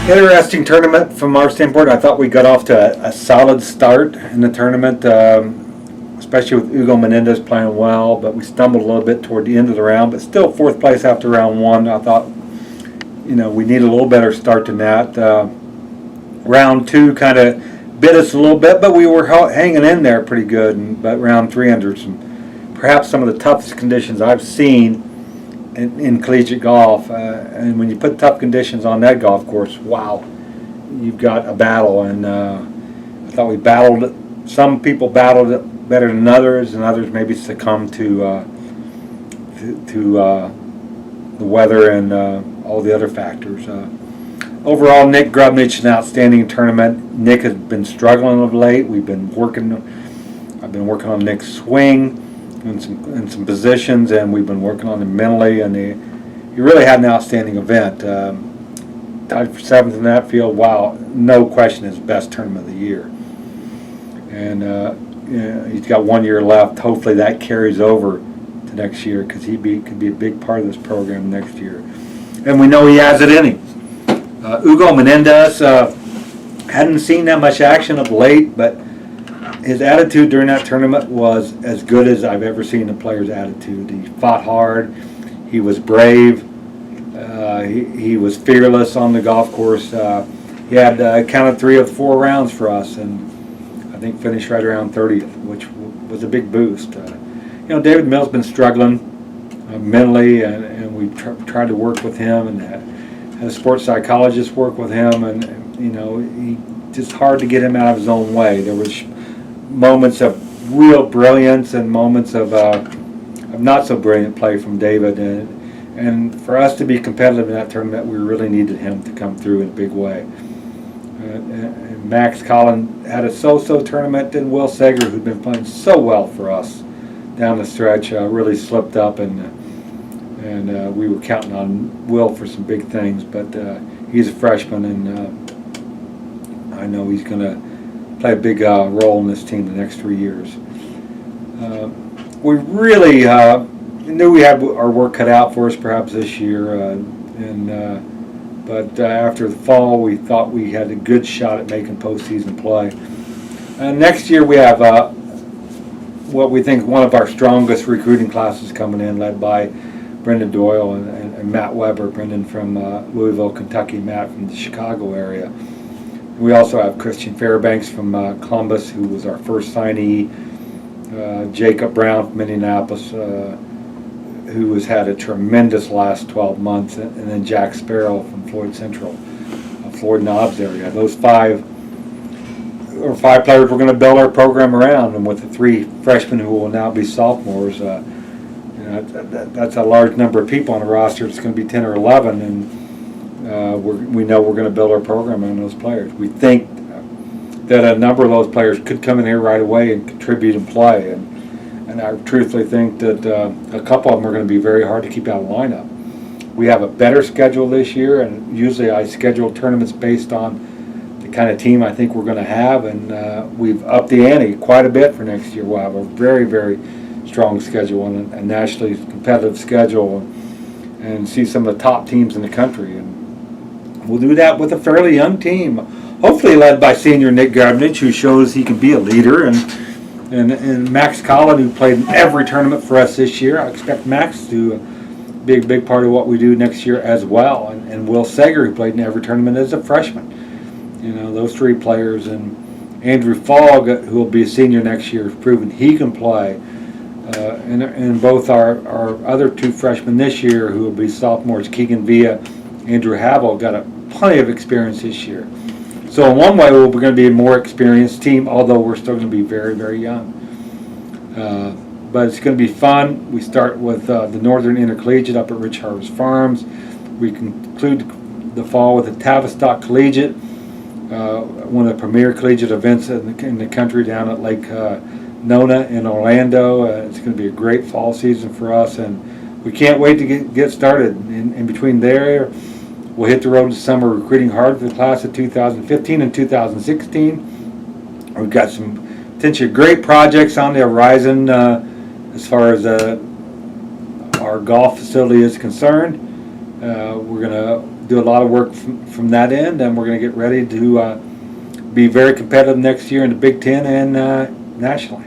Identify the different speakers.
Speaker 1: Interesting tournament from our standpoint. I thought we got off to a solid start in the tournament, especially with Hugo Menendez playing well, but we stumbled a little bit toward the end of the round, but still fourth place after round one. I thought, we need a little better start than that. Round two kind of bit us a little bit, but we were hanging in there pretty good. But round three, under perhaps some of the toughest conditions I've seen in collegiate golf, and when you put tough conditions on that golf course, wow, you've got a battle. And I thought we battled it. Some people battled it better than others, and others maybe succumbed to the weather and all the other factors. Overall, Nick Grubnich, an outstanding tournament. Nick has been struggling of late. I've been working on Nick's swing in some positions, and we've been working on him mentally, and he really had an outstanding event. Tied for seventh in that field. Wow, no question his best tournament of the year. And he's got 1 year left. Hopefully that carries over to next year, because he could be a big part of this program next year. And we know he has it in him. Hugo Menendez, hadn't seen that much action of late, but his attitude during that tournament was as good as I've ever seen a player's attitude. He fought hard. He was brave. He was fearless on the golf course. He had counted 3 of 4 rounds for us, and I think finished right around 30th, which was a big boost. David Mill's been struggling mentally, and we tried to work with him, and had a sports psychologist work with him, and he just hard to get him out of his own way. There was moments of real brilliance and moments of not so brilliant play from David, and for us to be competitive in that tournament, we really needed him to come through in a big way. And Max Collin had a so-so tournament, and Will Sager, who'd been playing so well for us down the stretch, really slipped up, and we were counting on Will for some big things, but he's a freshman, and I know he's going to play a big role in this team the next 3 years. We really knew we had our work cut out for us perhaps this year, but after the fall we thought we had a good shot at making postseason play. Next year we have what we think one of our strongest recruiting classes coming in, led by Brendan Doyle and Matt Weber. Brendan from Louisville, Kentucky, Matt from the Chicago area. We also have Christian Fairbanks from Columbus, who was our first signee, Jacob Brown from Indianapolis, who has had a tremendous last 12 months, and then Jack Sparrow from Floyd Central, Floyd Knobs area. Those 5 players we're going to build our program around, and with the 3 freshmen who will now be sophomores, that's a large number of people on the roster. It's going to be 10 or 11, and we know we're going to build our program on those players. We think that a number of those players could come in here right away and contribute and play, and I truthfully think that a couple of them are going to be very hard to keep out of the lineup. We have a better schedule this year, and usually I schedule tournaments based on the kind of team I think we're going to have, and we've upped the ante quite a bit for next year. We'll have a very, very strong schedule and a nationally competitive schedule, and see some of the top teams in the country. And we'll do that with a fairly young team, hopefully led by senior Nick Grubnich, who shows he can be a leader, and Max Collin, who played in every tournament for us this year. I expect Max to be a big part of what we do next year as well. And Will Sager, who played in every tournament as a freshman. Those 3 players, and Andrew Fogg, who will be a senior next year, has proven he can play. And both our other 2 freshmen this year, who will be sophomores, Keegan Villa, Andrew Havel, got plenty of experience this year. So in one way, we're going to be a more experienced team, although we're still going to be very, very young. But it's going to be fun. We start with the Northern Intercollegiate up at Rich Harvest Farms. We conclude the fall with the Tavistock Collegiate, one of the premier collegiate events in the country down at Lake Nona in Orlando. It's going to be a great fall season for us, and we can't wait to get started. In between there, we'll hit the road this summer recruiting hard for the class of 2015 and 2016. We've got some potentially great projects on the horizon as far as our golf facility is concerned. We're going to do a lot of work from that end, and we're going to get ready to be very competitive next year in the Big Ten and nationally.